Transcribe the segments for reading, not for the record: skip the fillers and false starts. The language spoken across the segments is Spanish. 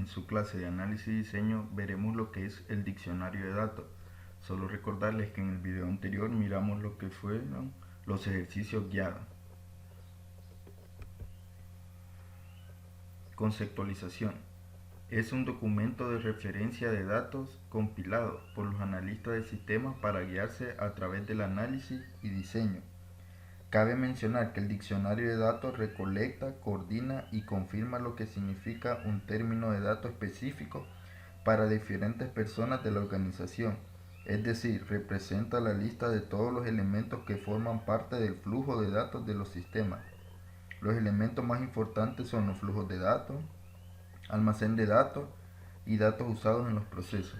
en su clase de análisis y diseño veremos lo que es el diccionario de datos. Solo recordarles que en el video anterior miramos lo que fueron los ejercicios guiados. Conceptualización. Es un documento de referencia de datos compilado por los analistas de sistemas para guiarse a través del análisis y diseño. Cabe mencionar que el diccionario de datos recolecta, coordina y confirma lo que significa un término de datos específico para diferentes personas de la organización, es decir, representa la lista de todos los elementos que forman parte del flujo de datos de los sistemas. Los elementos más importantes son los flujos de datos, almacén de datos y datos usados en los procesos.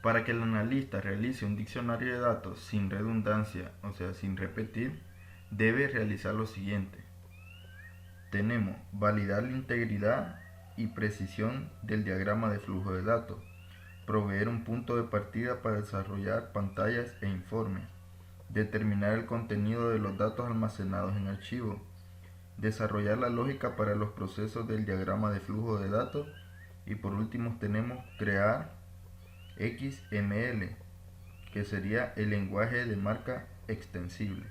Para que el analista realice un diccionario de datos sin redundancia, o sea, sin repetir, debe realizar lo siguiente. Tenemos validar la integridad y precisión del diagrama de flujo de datos, proveer un punto de partida para desarrollar pantallas e informes, determinar el contenido de los datos almacenados en archivo, desarrollar la lógica para los procesos del diagrama de flujo de datos y por último tenemos crear XML, que sería el lenguaje de marca extensible.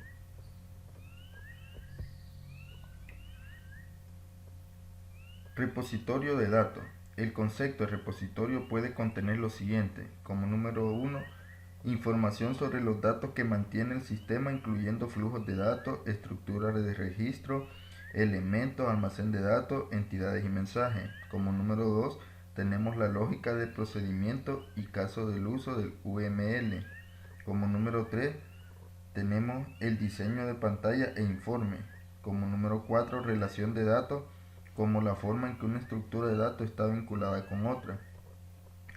Repositorio de datos. El concepto de repositorio puede contener lo siguiente, como número 1, información sobre los datos que mantiene el sistema, incluyendo flujos de datos, estructuras de registro, elementos, almacén de datos, entidades y mensajes. Como número 2, tenemos la lógica de procedimiento y caso del uso del UML. Como número 3, tenemos el diseño de pantalla e informe. Como número 4, relación de datos, como la forma en que una estructura de datos está vinculada con otra.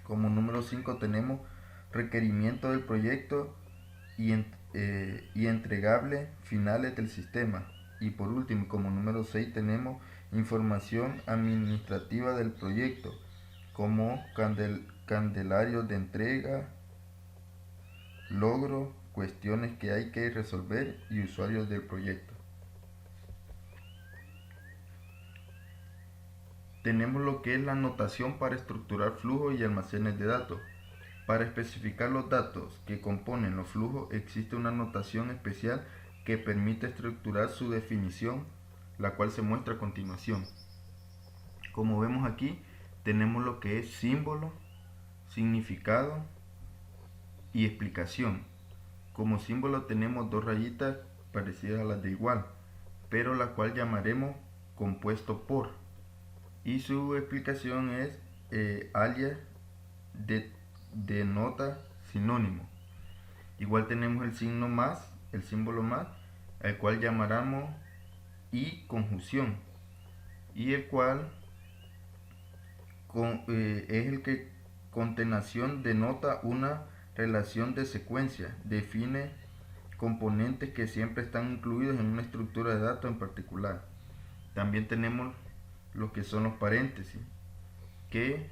Como número 5 tenemos requerimiento del proyecto y entregable finales del sistema. Y por último, como número 6 tenemos información administrativa del proyecto, como candelarios de entrega, logros, cuestiones que hay que resolver y usuarios del proyecto. Tenemos lo que es la notación para estructurar flujos y almacenes de datos. Para especificar los datos que componen los flujos existe una notación especial que permite estructurar su definición, la cual se muestra a continuación. Como vemos aquí, tenemos lo que es símbolo, significado y explicación. Como símbolo tenemos dos rayitas parecidas a las de igual, pero la cual llamaremos compuesto por. Y su explicación es alias denota sinónimo. Igual tenemos el signo más, el símbolo más, el cual llamaremos y conjunción, y el cual es el que concatenación denota una relación de secuencia, define componentes que siempre están incluidos en una estructura de datos en particular. También tenemos lo que son los paréntesis, que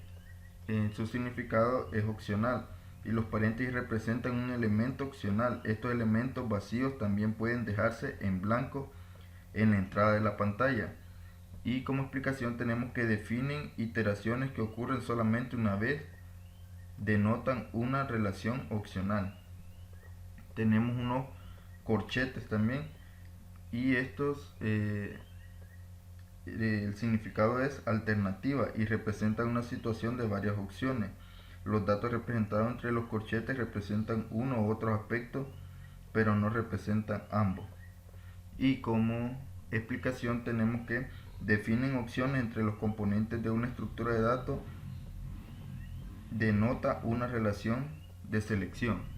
en su significado es opcional, y los paréntesis representan un elemento opcional. Estos elementos vacíos también pueden dejarse en blanco en la entrada de la pantalla. Y como explicación tenemos que definen iteraciones que ocurren solamente una vez, denotan una relación opcional. Tenemos unos corchetes también, y estos el significado es alternativa y representan una situación de varias opciones. Los datos representados entre los corchetes representan uno u otro aspecto, pero no representan ambos. Y como explicación tenemos que definen opciones entre los componentes de una estructura de datos, denota una relación de selección.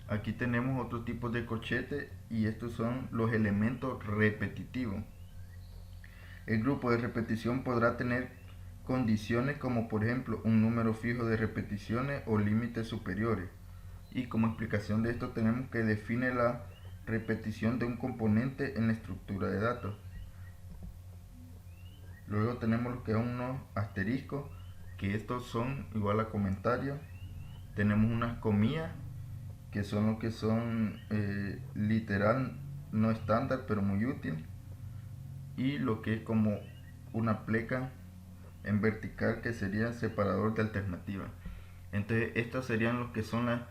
Aquí tenemos otro tipo de corchete y estos son los elementos repetitivos. El grupo de repetición podrá tener condiciones como por ejemplo un número fijo de repeticiones o límites superiores. Y como explicación de esto tenemos que define la repetición de un componente en la estructura de datos. Luego tenemos lo que son unos asteriscos, que estos son igual a comentarios. Tenemos unas comillas, que son lo que son literal no estándar pero muy útil, y lo que es como una pleca en vertical que sería separador de alternativa. Entonces estas serían lo que son las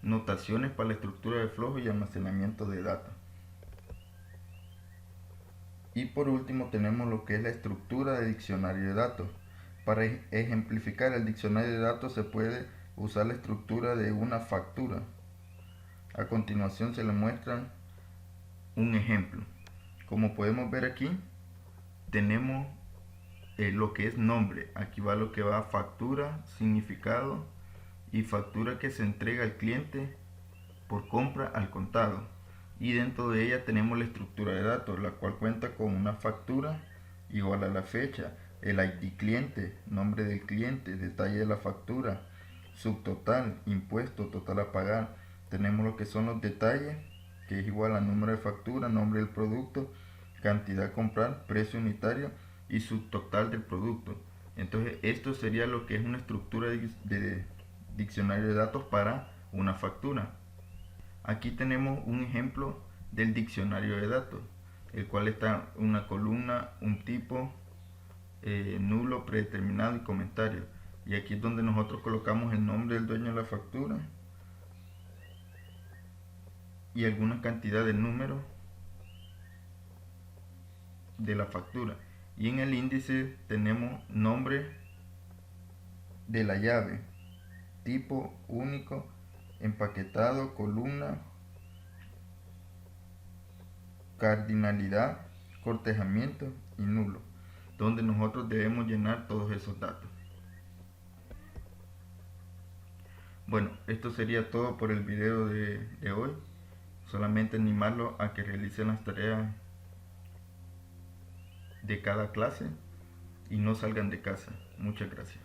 notaciones para la estructura de flujo y almacenamiento de datos. Y por último tenemos lo que es la estructura de diccionario de datos. Para ejemplificar el diccionario de datos se puede usar la estructura de una factura. A continuación se le muestra un ejemplo. Como podemos ver aquí, tenemos lo que es nombre. Aquí va lo que va factura, significado y factura que se entrega al cliente por compra al contado. Y dentro de ella tenemos la estructura de datos, la cual cuenta con una factura igual a la fecha, el ID cliente, nombre del cliente, detalle de la factura, subtotal, impuesto, total a pagar. Tenemos lo que son los detalles, que es igual al número de factura, nombre del producto, cantidad a comprar, precio unitario y subtotal del producto. Entonces esto sería lo que es una estructura de diccionario de datos para una factura. Aquí tenemos un ejemplo del diccionario de datos, el cual está una columna, un tipo, nulo, predeterminado y comentario. Y aquí es donde nosotros colocamos el nombre del dueño de la factura y alguna cantidad de números de la factura. Y en el índice tenemos nombre de la llave, tipo único, empaquetado, columna, cardinalidad, cortejamiento y nulo, donde nosotros debemos llenar todos esos datos. Bueno, esto sería todo por el video de hoy. Solamente animarlo a que realicen las tareas de cada clase y no salgan de casa. Muchas gracias.